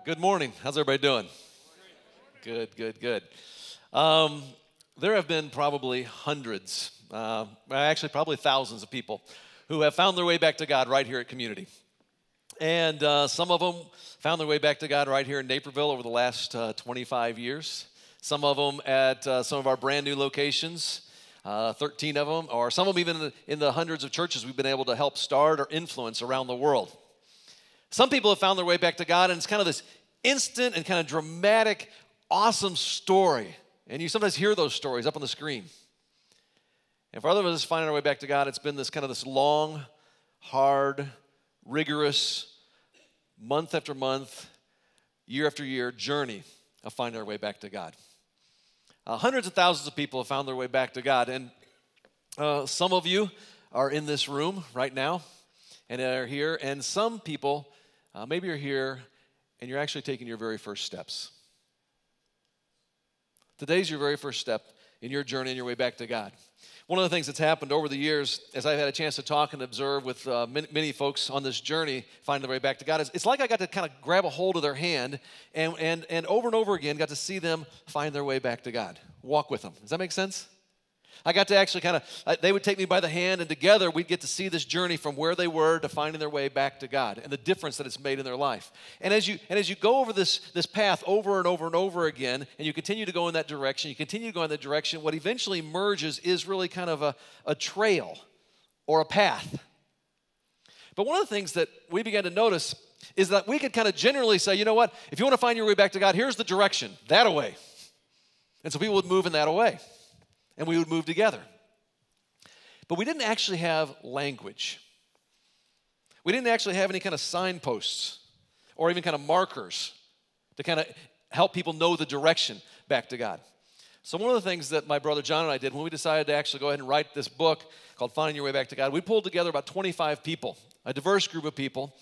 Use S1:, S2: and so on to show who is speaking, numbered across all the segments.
S1: Good morning. How's everybody doing? Good, good, good. There have been probably hundreds, actually probably thousands of people who have found their way back to God right here at Community. And some of them found their way back to God right here in Naperville over the last 25 years. Some of them at some of our brand new locations, 13 of them, or some of them even in the hundreds of churches we've been able to help start or influence around the world. Some people have found their way back to God, and it's kind of this instant and kind of dramatic, awesome story. And you sometimes hear those stories up on the screen. And for other of us finding our way back to God, it's been this kind of this long, hard, rigorous, month after month, year after year journey of finding our way back to God. Hundreds of thousands of people have found their way back to God. And some of you are in this room right now and are here. And some people, maybe you're here and you're actually taking your very first steps. Today's your very first step in your journey and your way back to God. One of the things that's happened over the years, as I've had a chance to talk and observe with many folks on this journey, finding their way back to God, is it's like I got to kind of grab a hold of their hand and over again got to see them find their way back to God, walk with them. Does that make sense? I got to actually they would take me by the hand, and together we'd get to see this journey from where they were to finding their way back to God and the difference that it's made in their life. And as you go over this path over and over and over again, and you continue to go in that direction, what eventually emerges is really kind of a trail or a path. But one of the things that we began to notice is that we could kind of generally say, you know what, if you want to find your way back to God, here's the direction, that away. And so people would move in that away. And we would move together. But we didn't actually have language. We didn't actually have any kind of signposts or even kind of markers to kind of help people know the direction back to God. So one of the things that my brother John and I did when we decided to actually go ahead and write this book called Finding Your Way Back to God, we pulled together about 25 people, a diverse group of people,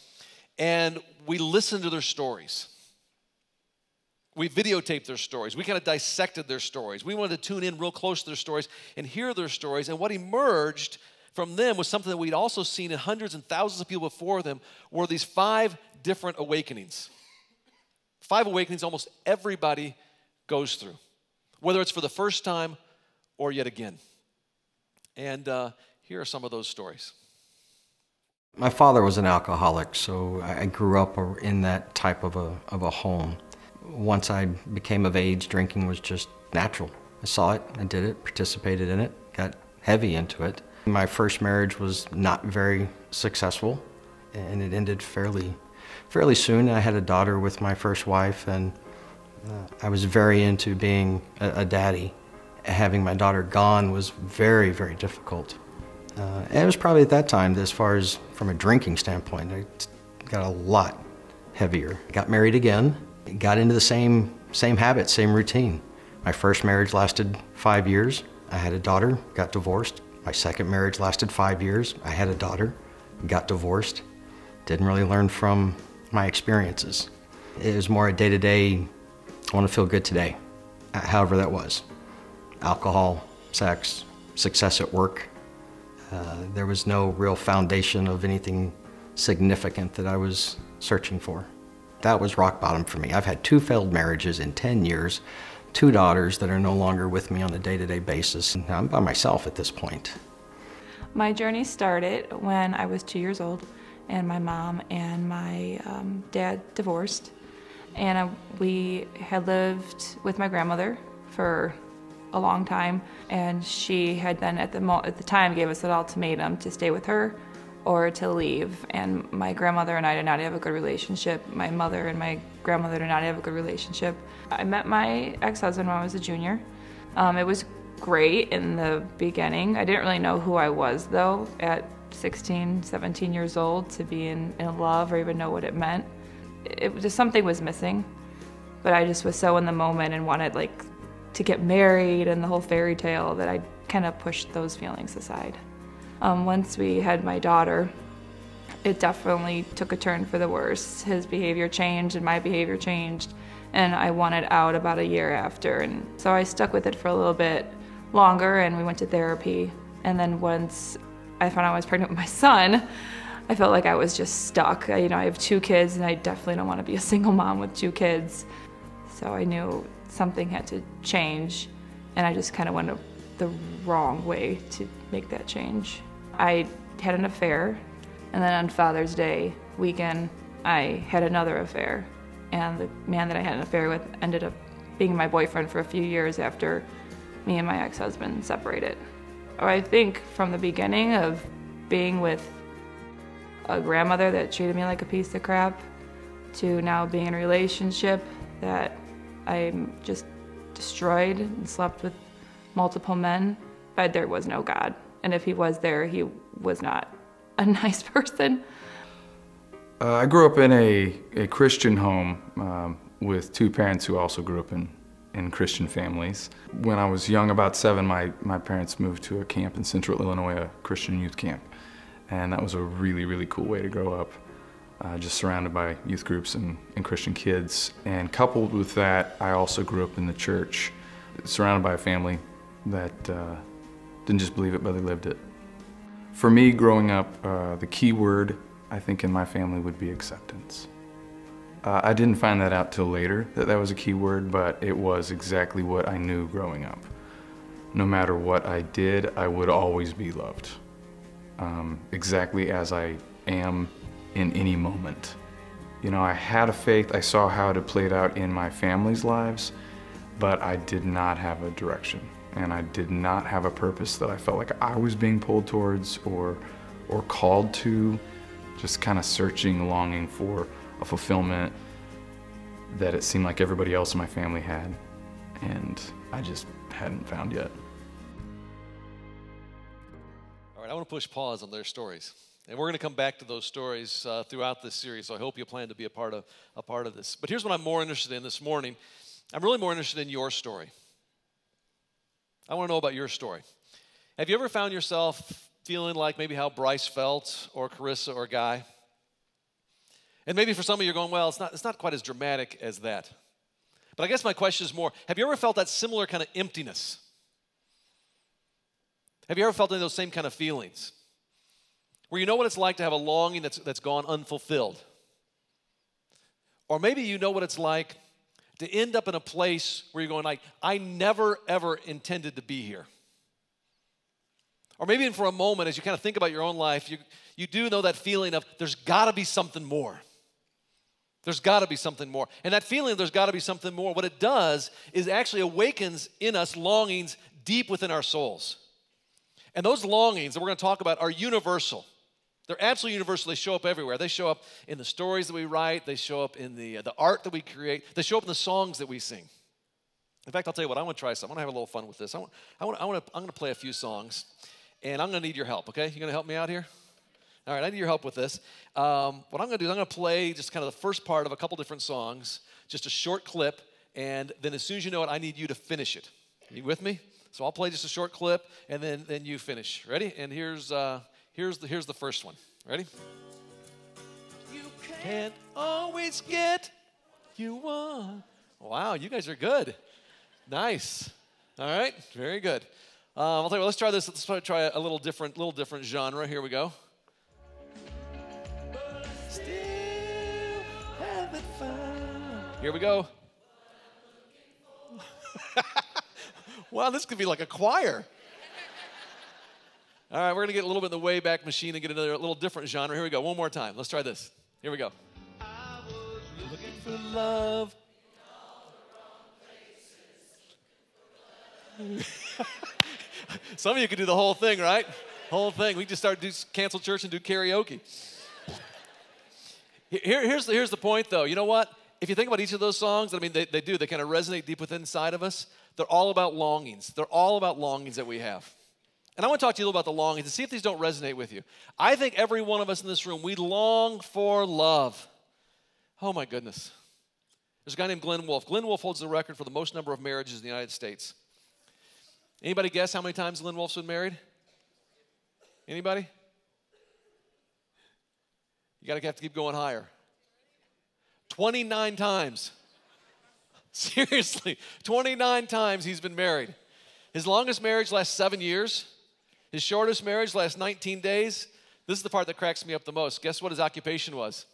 S1: and we listened to their stories. We videotaped their stories. We kind of dissected their stories. We wanted to tune in real close to their stories and hear their stories. And what emerged from them was something that we'd also seen in hundreds and thousands of people before them were these 5 different awakenings. 5 awakenings almost everybody goes through, whether it's for the first time or yet again. And here are some of those stories.
S2: My father was an alcoholic, so I grew up in that type of a home. Once I became of age, drinking was just natural. I saw it, I did it, participated in it, got heavy into it. My first marriage was not very successful, and it ended fairly soon. I had a daughter with my first wife, and I was very into being a daddy. Having my daughter gone was very, very difficult. And it was probably at that time, as far as from a drinking standpoint, I got a lot heavier. Got married again. Got into the same habits, same routine. My first marriage lasted 5 years. I had a daughter, got divorced. My second marriage lasted 5 years. I had a daughter, got divorced. Didn't really learn from my experiences. It was more a day-to-day, I want to feel good today, however that was. Alcohol, sex, success at work. There was no real foundation of anything significant that I was searching for. That was rock bottom for me. I've had 2 failed marriages in 10 years, 2 daughters that are no longer with me on a day-to-day basis. I'm by myself at this point.
S3: My journey started when I was 2 years old, and my mom and my dad divorced. And we had lived with my grandmother for a long time, and she had then at the time gave us an ultimatum to stay with her or to leave. And my grandmother and I did not have a good relationship. My mother and my grandmother did not have a good relationship. I met my ex-husband when I was a junior. It was great in the beginning. I didn't really know who I was though at 16, 17 years old to be in love or even know what it meant. It was just something was missing, but I just was so in the moment and wanted to get married and the whole fairy tale that I kind of pushed those feelings aside. Once we had my daughter, it definitely took a turn for the worse. His behavior changed and my behavior changed, and I wanted out about a year after. And so I stuck with it for a little bit longer, and we went to therapy. And then once I found out I was pregnant with my son, I felt like I was just stuck. I have 2 kids, and I definitely don't want to be a single mom with 2 kids. So I knew something had to change, and I just kind of went the wrong way to make that change. I had an affair, and then on Father's Day weekend, I had another affair. And the man that I had an affair with ended up being my boyfriend for a few years after me and my ex-husband separated. I think from the beginning of being with a grandmother that treated me like a piece of crap to now being in a relationship that I'm just destroyed and slept with multiple men, but there was no God. And if he was there, he was not a nice person.
S4: I grew up in a Christian home with 2 parents who also grew up in Christian families. When I was young, about 7, my parents moved to a camp in Central Illinois, a Christian youth camp. And that was a really, really cool way to grow up, just surrounded by youth groups and Christian kids. And coupled with that, I also grew up in the church, surrounded by a family that didn't just believe it, but they lived it. For me, growing up, the key word, I think, in my family would be acceptance. I didn't find that out till later, that was a key word, but it was exactly what I knew growing up. No matter what I did, I would always be loved. Exactly as I am in any moment. I had a faith, I saw how it played out in my family's lives, but I did not have a direction. And I did not have a purpose that I felt like I was being pulled towards or called to, just kind of searching, longing for a fulfillment that it seemed like everybody else in my family had, and I just hadn't found yet.
S1: All right, I want to push pause on their stories. And we're going to come back to those stories throughout this series, so I hope you plan to be a part of this. But here's what I'm more interested in this morning. I'm really more interested in your story. I want to know about your story. Have you ever found yourself feeling like maybe how Bryce felt, or Carissa, or Guy? And maybe for some of you, you're going, well, it's not quite as dramatic as that. But I guess my question is more, have you ever felt that similar kind of emptiness? Have you ever felt any of those same kind of feelings? Where you know what it's like to have a longing that's gone unfulfilled? Or maybe you know what it's like to end up in a place where you're going like, I never, ever intended to be here. Or maybe even for a moment, as you kind of think about your own life, you do know that feeling of there's got to be something more. There's got to be something more. And that feeling of there's got to be something more, what it does is actually awakens in us longings deep within our souls. And those longings that we're going to talk about are universal. They're absolutely universal. They show up everywhere. They show up in the stories that we write. They show up in the art that we create. They show up in the songs that we sing. In fact, I'll tell you what, I want to try something. I want to have a little fun with this. I'm going to play a few songs, and I'm going to need your help, okay? You going to help me out here? All right, I need your help with this. What I'm going to do is I'm going to play just kind of the first part of a couple different songs, just a short clip, and then as soon as you know it, I need you to finish it. Are you with me? So I'll play just a short clip, and then you finish. Ready? And here's the first one. Ready? You can't always get you want. Wow, you guys are good. Nice. All right, very good. I'll tell you what, let's try this. Let's try a little different genre. Here we go. Still having fun. Here we go. Wow, this could be like a choir. All right, we're going to get a little bit in the Wayback Machine and get another little different genre. Here we go. One more time. Let's try this. Here we go. I was looking for love. Some of you could do the whole thing, right? Whole thing. We just cancel church and do karaoke. Here's the point, though. You know what? If you think about each of those songs, I mean, they kind of resonate deep within inside of us. They're all about longings. They're all about longings that we have. And I want to talk to you a little about the longings and see if these don't resonate with you. I think every one of us in this room, we long for love. Oh, my goodness. There's a guy named Glenn Wolfe. Glenn Wolfe holds the record for the most number of marriages in the United States. Anybody guess how many times Glenn Wolfe's been married? Anybody? You have to keep going higher. 29 times. Seriously, 29 times he's been married. His longest marriage lasts 7 years. His shortest marriage lasts 19 days. This is the part that cracks me up the most. Guess what his occupation was?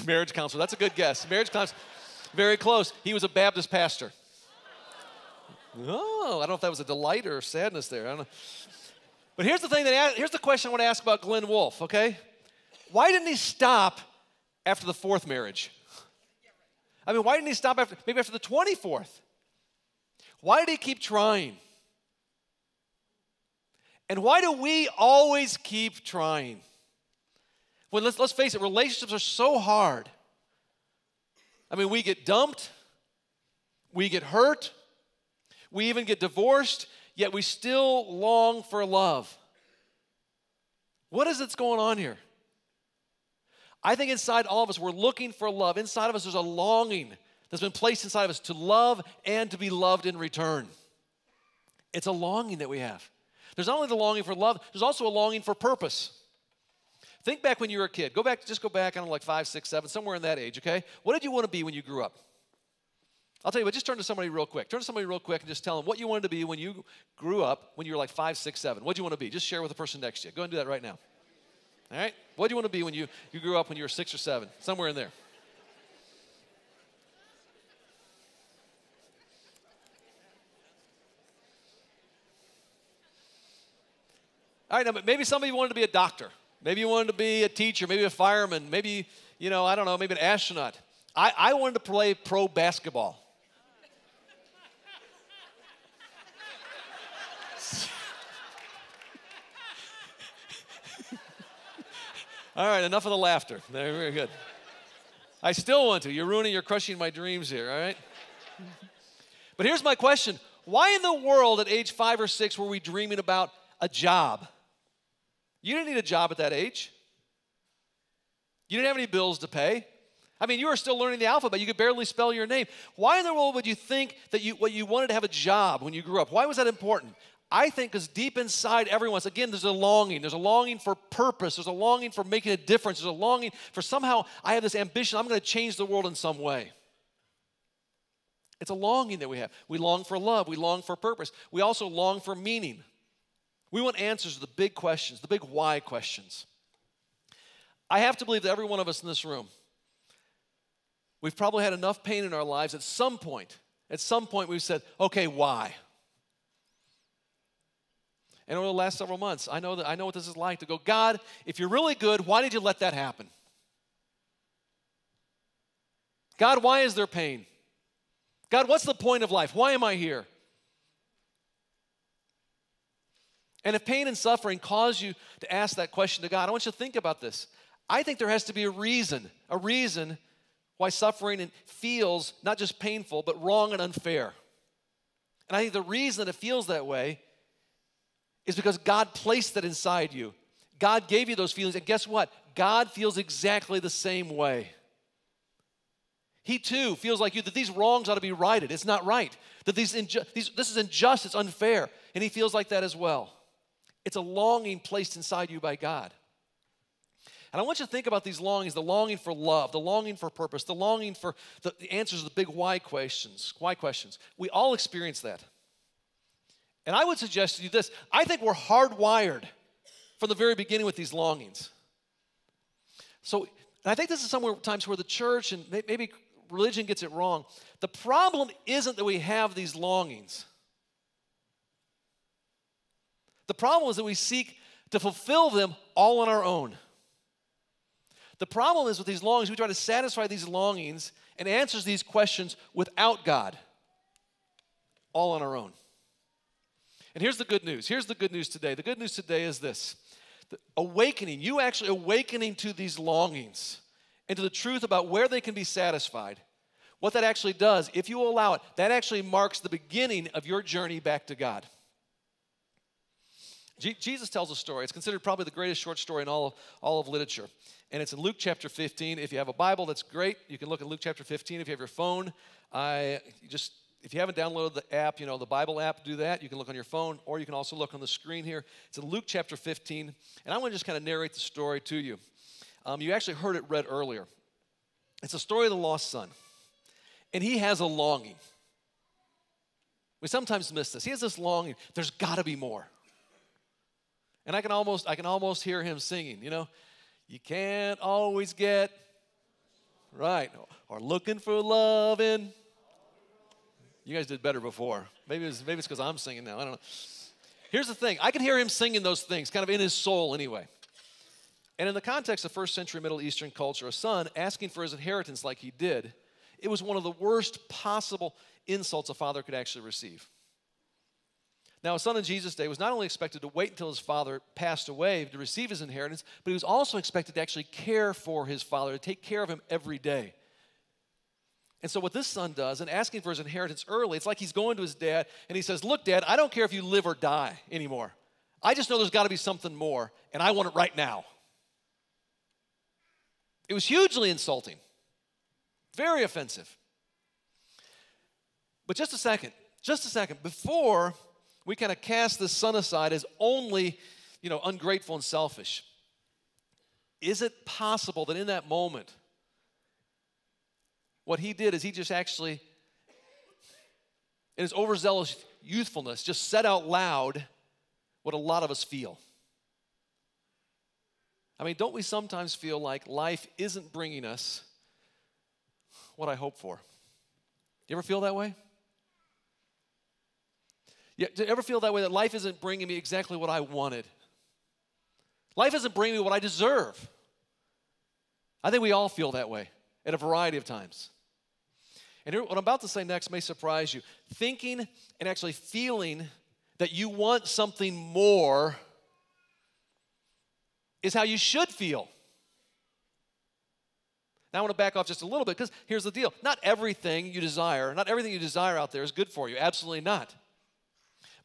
S1: Marriage counselor. That's a good guess. Marriage counselor. Very close. He was a Baptist pastor. Oh, I don't know if that was a delight or sadness there. I don't know. But here's the thing here's the question I want to ask about Glenn Wolfe, okay? Why didn't he stop after the 4th marriage? I mean, why didn't he stop maybe after the 24th? Why did he keep trying? And why do we always keep trying? Well, let's face it, relationships are so hard. I mean, we get dumped, we get hurt, we even get divorced, yet we still long for love. What is it's going on here? I think inside all of us, we're looking for love. Inside of us, there's a longing that's been placed inside of us to love and to be loved in return. It's a longing that we have. There's not only the longing for love, there's also a longing for purpose. Think back when you were a kid. Just go back, I don't know, like 5, 6, 7, somewhere in that age, okay? What did you want to be when you grew up? I'll tell you what, just turn to somebody real quick. Turn to somebody real quick and just tell them what you wanted to be when you grew up, when you were like 5, 6, 7. What do you want to be? Just share with the person next to you. Go ahead and do that right now. All right? What do you want to be when you grew up when you were 6 or 7? Somewhere in there. All right, now, maybe somebody wanted to be a doctor. Maybe you wanted to be a teacher, maybe a fireman, maybe, I don't know, maybe an astronaut. I wanted to play pro basketball. All right, enough of the laughter. Very good. I still want to. You're crushing my dreams here, all right? But here's my question. Why in the world at age 5 or 6 were we dreaming about a job? You didn't need a job at that age. You didn't have any bills to pay. I mean, you were still learning the alphabet. You could barely spell your name. Why in the world would you think that you wanted to have a job when you grew up? Why was that important? I think because deep inside everyone's, again, there's a longing. There's a longing for purpose. There's a longing for making a difference. There's a longing for somehow I have this ambition. I'm going to change the world in some way. It's a longing that we have. We long for love. We long for purpose. We also long for meaning. We want answers to the big questions, the big why questions. I have to believe that every one of us in this room, we've probably had enough pain in our lives at some point we've said, okay, why? And over the last several months, I know what this is like to go, God, if you're really good, why did you let that happen? God, why is there pain? God, what's the point of life? Why am I here? And if pain and suffering cause you to ask that question to God, I want you to think about this. I think there has to be a reason why suffering feels not just painful, but wrong and unfair. And I think the reason that it feels that way is because God placed that inside you. God gave you those feelings, and guess what? God feels exactly the same way. He too feels like you, that these wrongs ought to be righted. It's not right. That this is unjust, it's unfair. And he feels like that as well. It's a longing placed inside you by God. And I want you to think about these longings, the longing for love, the longing for purpose, the longing for the answers to the big why questions. Why questions. We all experience that. And I would suggest to you this. I think we're hardwired from the very beginning with these longings. So, and I think this is sometimes where the church and maybe religion gets it wrong. The problem isn't that we have these longings. The problem is that we seek to fulfill them all on our own. The problem is with these longings, we try to satisfy these longings and answer these questions without God, all on our own. And here's the good news. Here's the good news today. The good news today is this. The awakening, you actually awakening to these longings and to the truth about where they can be satisfied, what that actually does, if you allow it, that actually marks the beginning of your journey back to God. Jesus tells a story. It's considered probably the greatest short story in all of literature. And it's in Luke chapter 15. If you have a Bible, that's great. You can look at Luke chapter 15. If you have your phone, if you haven't downloaded the app, the Bible app, do that. You can look on your phone, or you can also look on the screen here. It's in Luke chapter 15. And I want to just kind of narrate the story to you. You actually heard it read earlier. It's the story of the lost son. And he has a longing. We sometimes miss this. He has this longing. There's got to be more. And I can almost hear him singing, you can't always get right, or looking for loving. You guys did better before. Maybe it's because I'm singing now. I don't know. Here's the thing. I can hear him singing those things, kind of in his soul anyway. And in the context of first century Middle Eastern culture, a son asking for his inheritance like he did, it was one of the worst possible insults a father could actually receive. Now, a son in Jesus' day was not only expected to wait until his father passed away to receive his inheritance, but he was also expected to actually care for his father, to take care of him every day. And so what this son does in asking for his inheritance early, it's like he's going to his dad and he says, look, Dad, I don't care if you live or die anymore. I just know there's got to be something more, and I want it right now. It was hugely insulting, very offensive. But just a second, before we kind of cast this son aside as only, ungrateful and selfish, is it possible that in that moment, what he did is he just actually, in his overzealous youthfulness, just said out loud what a lot of us feel? I mean, don't we sometimes feel like life isn't bringing us what I hope for? You ever feel that way? Yeah, do you ever feel that way, that life isn't bringing me exactly what I wanted? Life isn't bringing me what I deserve. I think we all feel that way at a variety of times. And here, what I'm about to say next may surprise you. Thinking and actually feeling that you want something more is how you should feel. Now I want to back off just a little bit, because here's the deal. Not everything you desire out there is good for you. Absolutely not.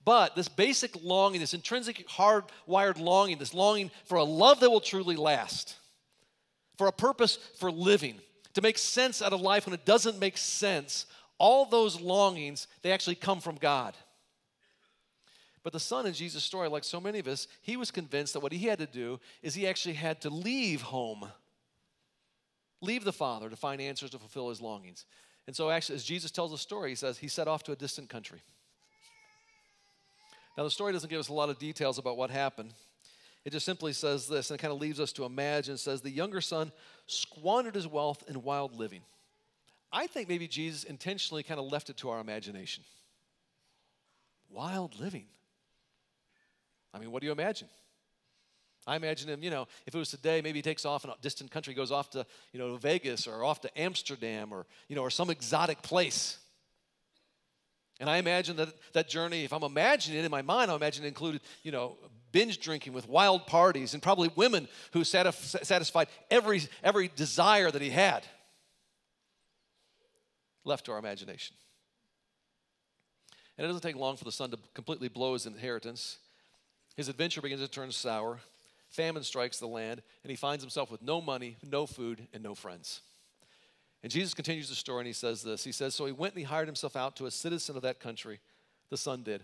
S1: But this basic longing, this intrinsic hardwired longing, this longing for a love that will truly last, for a purpose for living, to make sense out of life when it doesn't make sense, all those longings, they actually come from God. But the son in Jesus' story, like so many of us, he was convinced that what he had to do is he actually had to leave home, leave the father to find answers to fulfill his longings. And so actually, as Jesus tells the story, he says he set off to a distant country. Now, the story doesn't give us a lot of details about what happened. It just simply says this, and it kind of leaves us to imagine. It says, the younger son squandered his wealth in wild living. I think maybe Jesus intentionally kind of left it to our imagination. Wild living. I mean, what do you imagine? I imagine him, if it was today, maybe he takes off in a distant country, goes off to, Vegas or off to Amsterdam or, or some exotic place. And I imagine that journey, if I'm imagining it in my mind, I imagine it included, binge drinking with wild parties and probably women who satisfied every desire that he had. Left to our imagination. And it doesn't take long for the son to completely blow his inheritance. His adventure begins to turn sour. Famine strikes the land, and he finds himself with no money, no food, and no friends. And Jesus continues the story, and he says this. He says, so he went and he hired himself out to a citizen of that country. The son did.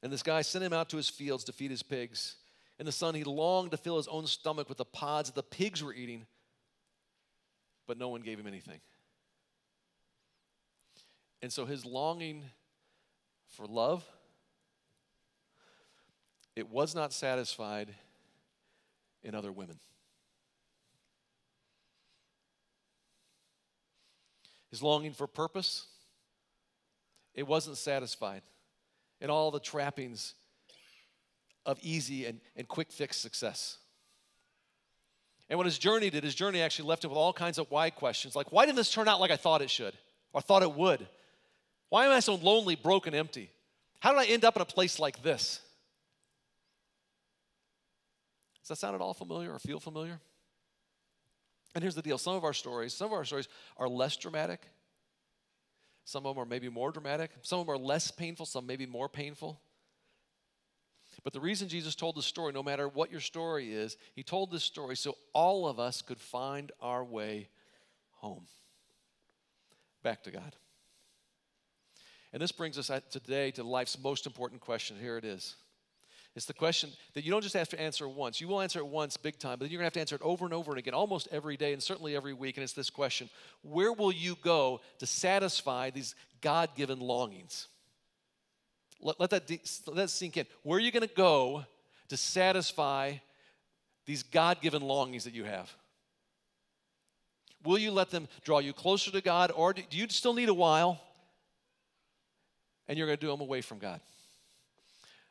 S1: And this guy sent him out to his fields to feed his pigs. And the son, he longed to fill his own stomach with the pods that the pigs were eating, but no one gave him anything. And so his longing for love, it was not satisfied in other women. His longing for purpose, it wasn't satisfied in all the trappings of easy and quick fix success. And what his journey did, his journey actually left him with all kinds of why questions, like, why didn't this turn out like I thought it should, or thought it would? Why am I so lonely, broken, empty? How did I end up in a place like this? Does that sound at all familiar or feel familiar? And here's the deal. Some of our stories are less dramatic. Some of them are maybe more dramatic. Some of them are less painful. Some maybe more painful. But the reason Jesus told this story, no matter what your story is, he told this story so all of us could find our way home. Back to God. And this brings us today to life's most important question. Here it is. It's the question that you don't just have to answer once. You will answer it once big time, but then you're going to have to answer it over and over and again, almost every day and certainly every week. And it's this question: where will you go to satisfy these God-given longings? Let that sink in. Where are you going to go to satisfy these God-given longings that you have? Will you let them draw you closer to God, or do you still need a while and you're going to do them away from God?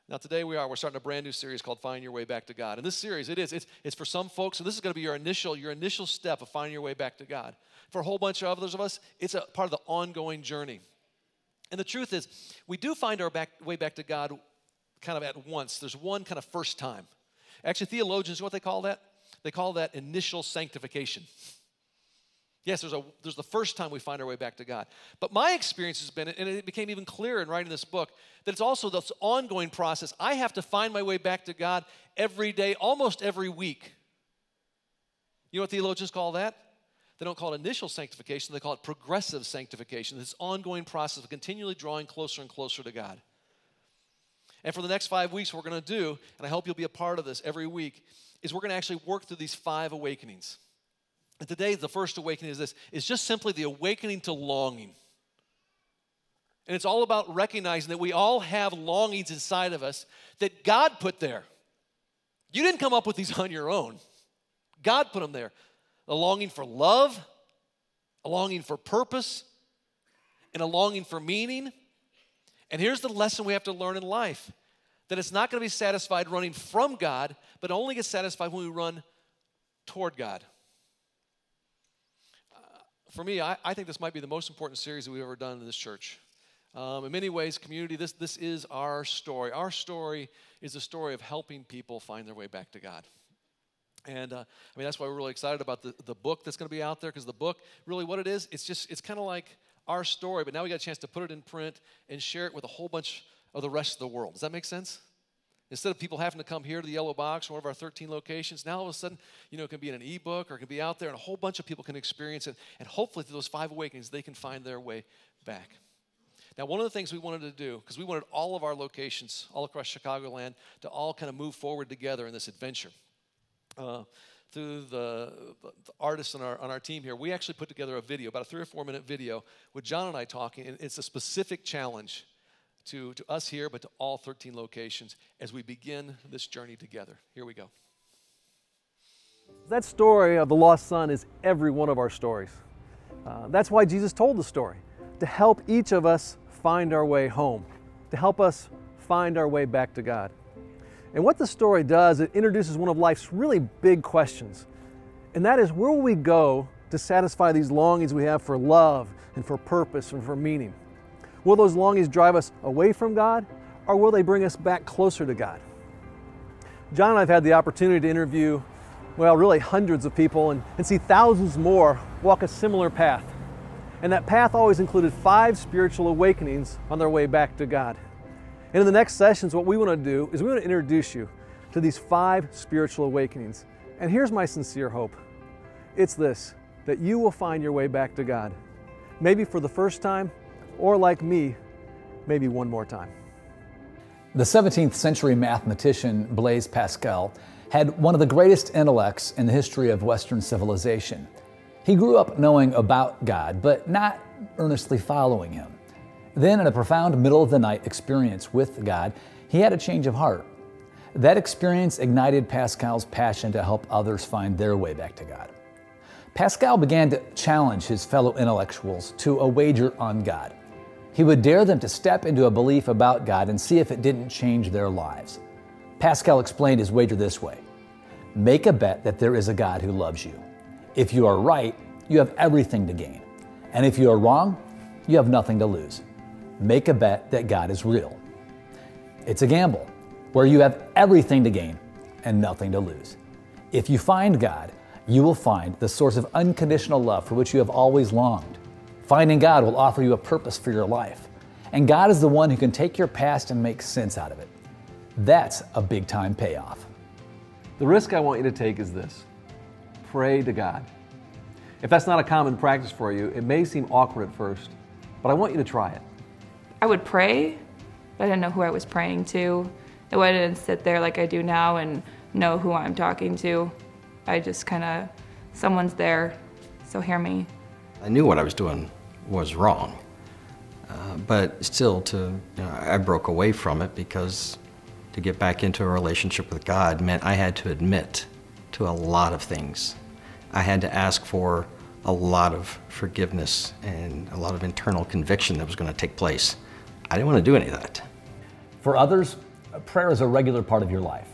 S1: Now today we're starting a brand new series called Find Your Way Back to God. And this series, it's for some folks, and this is going to be your initial step of finding your way back to God. For a whole bunch of others of us, it's a part of the ongoing journey. And the truth is, we do find our way back to God kind of at once. There's one kind of first time. Actually, theologians, you know what they call that? They call that initial sanctification. Yes, there's the first time we find our way back to God. But my experience has been, and it became even clearer in writing this book, that it's also this ongoing process. I have to find my way back to God every day, almost every week. You know what theologians call that? They don't call it initial sanctification, they call it progressive sanctification, this ongoing process of continually drawing closer and closer to God. And for the next 5 weeks, what we're going to do, and I hope you'll be a part of this every week, is we're going to actually work through these 5 awakenings. And today, the first awakening is this, is just simply the awakening to longing. And it's all about recognizing that we all have longings inside of us that God put there. You didn't come up with these on your own. God put them there. A longing for love, a longing for purpose, and a longing for meaning. And here's the lesson we have to learn in life, that it's not going to be satisfied running from God, but only gets satisfied when we run toward God. For me, I think this might be the most important series that we've ever done in this church. In many ways, community, this is our story. Our story is the story of helping people find their way back to God. And that's why we're really excited about the book that's going to be out there, because the book, really what it is, it's kind of like our story, but now we got a chance to put it in print and share it with a whole bunch of the rest of the world. Does that make sense? Instead of people having to come here to the Yellow Box, one of our 13 locations, now all of a sudden, it can be in an ebook or it can be out there, and a whole bunch of people can experience it, and hopefully through those 5 awakenings, they can find their way back. Now, one of the things we wanted to do, because we wanted all of our locations all across Chicagoland to all kind of move forward together in this adventure. Through the artists on our team here, we actually put together a video, about a 3 or 4 minute video with John and I talking, and it's a specific challenge to us here, but to all 13 locations as we begin this journey together. Here we go.
S5: That story of the lost son is every one of our stories. That's why Jesus told the story, to help each of us find our way home, to help us find our way back to God. And what the story does, it introduces one of life's really big questions. And that is, where will we go to satisfy these longings we have for love and for purpose and for meaning? Will those longings drive us away from God, or will they bring us back closer to God? John and I have had the opportunity to interview, really hundreds of people and see thousands more walk a similar path. And that path always included 5 spiritual awakenings on their way back to God. And in the next sessions, what we want to do is we want to introduce you to these 5 spiritual awakenings. And here's my sincere hope. It's this, that you will find your way back to God. Maybe for the first time, or like me, maybe one more time.
S6: The 17th century mathematician Blaise Pascal had one of the greatest intellects in the history of Western civilization. He grew up knowing about God, but not earnestly following Him. Then, in a profound middle-of-the-night experience with God, he had a change of heart. That experience ignited Pascal's passion to help others find their way back to God. Pascal began to challenge his fellow intellectuals to a wager on God. He would dare them to step into a belief about God and see if it didn't change their lives. Pascal explained his wager this way: make a bet that there is a God who loves you. If you are right, you have everything to gain. And if you are wrong, you have nothing to lose. Make a bet that God is real. It's a gamble where you have everything to gain and nothing to lose. If you find God, you will find the source of unconditional love for which you have always longed. Finding God will offer you a purpose for your life. And God is the one who can take your past and make sense out of it. That's a big-time payoff.
S5: The risk I want you to take is this: pray to God. If that's not a common practice for you, it may seem awkward at first, but I want you to try it.
S3: I would pray, but I didn't know who I was praying to. I wouldn't sit there like I do now and know who I'm talking to. I just someone's there, so hear me.
S2: I knew what I was doing was wrong, but still I broke away from it because To get back into a relationship with God meant I had to admit to a lot of things. I had to ask for a lot of forgiveness and a lot of internal conviction that was going to take place. I didn't want to do any of that.
S6: For others, prayer is a regular part of your life.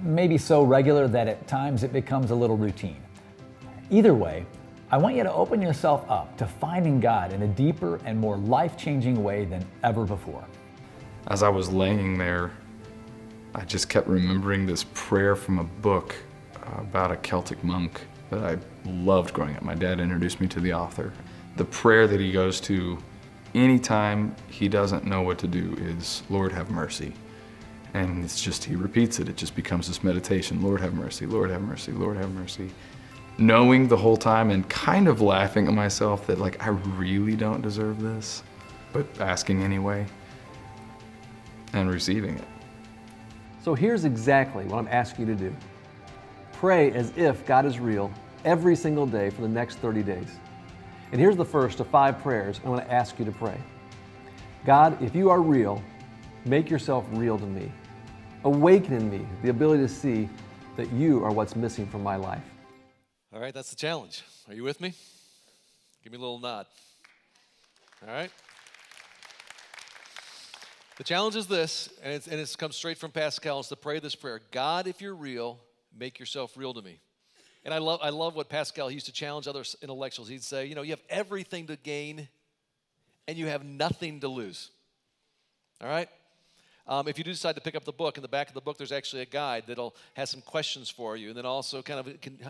S6: Maybe so regular that at times it becomes a little routine. Either way, I want you to open yourself up to finding God in a deeper and more life-changing way than ever before.
S4: As I was laying there, I just kept remembering this prayer from a book about a Celtic monk that I loved growing up. My dad introduced me to the author. The prayer that he goes to anytime he doesn't know what to do is, Lord, have mercy. And it's just, he repeats it. It just becomes this meditation. Lord, have mercy, Lord, have mercy, Lord, have mercy. Knowing the whole time and kind of laughing at myself that, like, I really don't deserve this, but asking anyway and receiving it.
S5: So here's exactly what I'm asking you to do. Pray as if God is real every single day for the next 30 days. And here's the first of 5 prayers I want to ask you to pray. God, if you are real, make yourself real to me. Awaken in me the ability to see that you are what's missing from my life.
S1: All right, that's the challenge. Are you with me? Give me a little nod. All right? The challenge is this, and it's come straight from Pascal, is to pray this prayer. God, if you're real, make yourself real to me. And I love what Pascal, he used to challenge other intellectuals. He'd say, you have everything to gain and you have nothing to lose. All right? If you do decide to pick up the book, in the back of the book, there's actually a guide that'll have some questions for you, and then also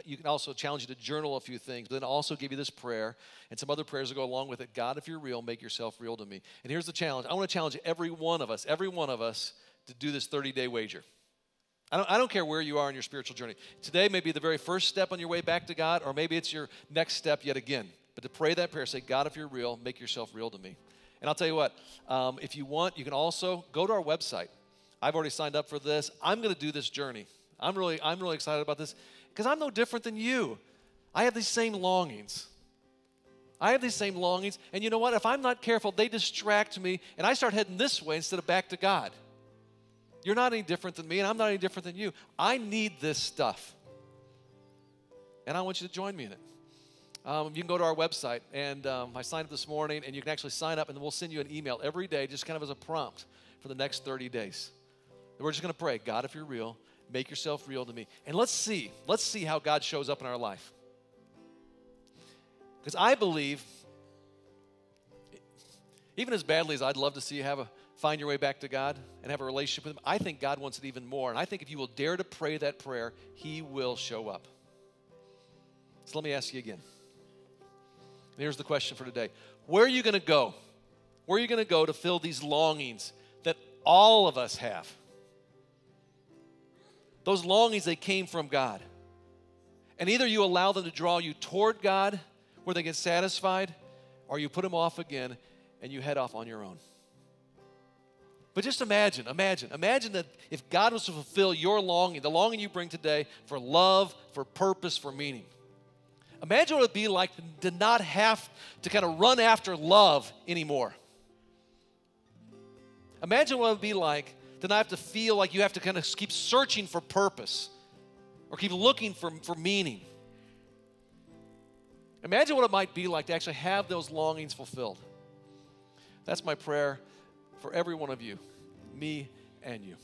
S1: you can also challenge you to journal a few things, but then also give you this prayer and some other prayers that go along with it. God, if you're real, make yourself real to me. And here's the challenge. I want to challenge every one of us to do this 30-day wager. I don't care where you are in your spiritual journey. Today may be the very first step on your way back to God, or maybe it's your next step yet again. But to pray that prayer, say, God, if you're real, make yourself real to me. And I'll tell you what, if you want, you can also go to our website. I've already signed up for this. I'm going to do this journey. I'm really excited about this because I'm no different than you. I have these same longings. And you know what? If I'm not careful, they distract me, and I start heading this way instead of back to God. You're not any different than me, and I'm not any different than you. I need this stuff. And I want you to join me in it. You can go to our website, and I signed up this morning, and you can actually sign up, and then we'll send you an email every day just kind of as a prompt for the next 30 days. And we're just going to pray, God, if you're real, make yourself real to me. And let's see how God shows up in our life. Because I believe, even as badly as I'd love to see you find your way back to God and have a relationship with Him, I think God wants it even more. And I think if you will dare to pray that prayer, He will show up. So let me ask you again. And here's the question for today. Where are you going to go? Where are you going to go to fill these longings that all of us have? Those longings, they came from God. And either you allow them to draw you toward God where they get satisfied, or you put them off again and you head off on your own. But just imagine that if God was to fulfill your longing, the longing you bring today for love, for purpose, for meaning. Imagine what it would be like to not have to kind of run after love anymore. Imagine what it would be like to not have to feel like you have to kind of keep searching for purpose or keep looking for meaning. Imagine what it might be like to actually have those longings fulfilled. That's my prayer for every one of you, me and you.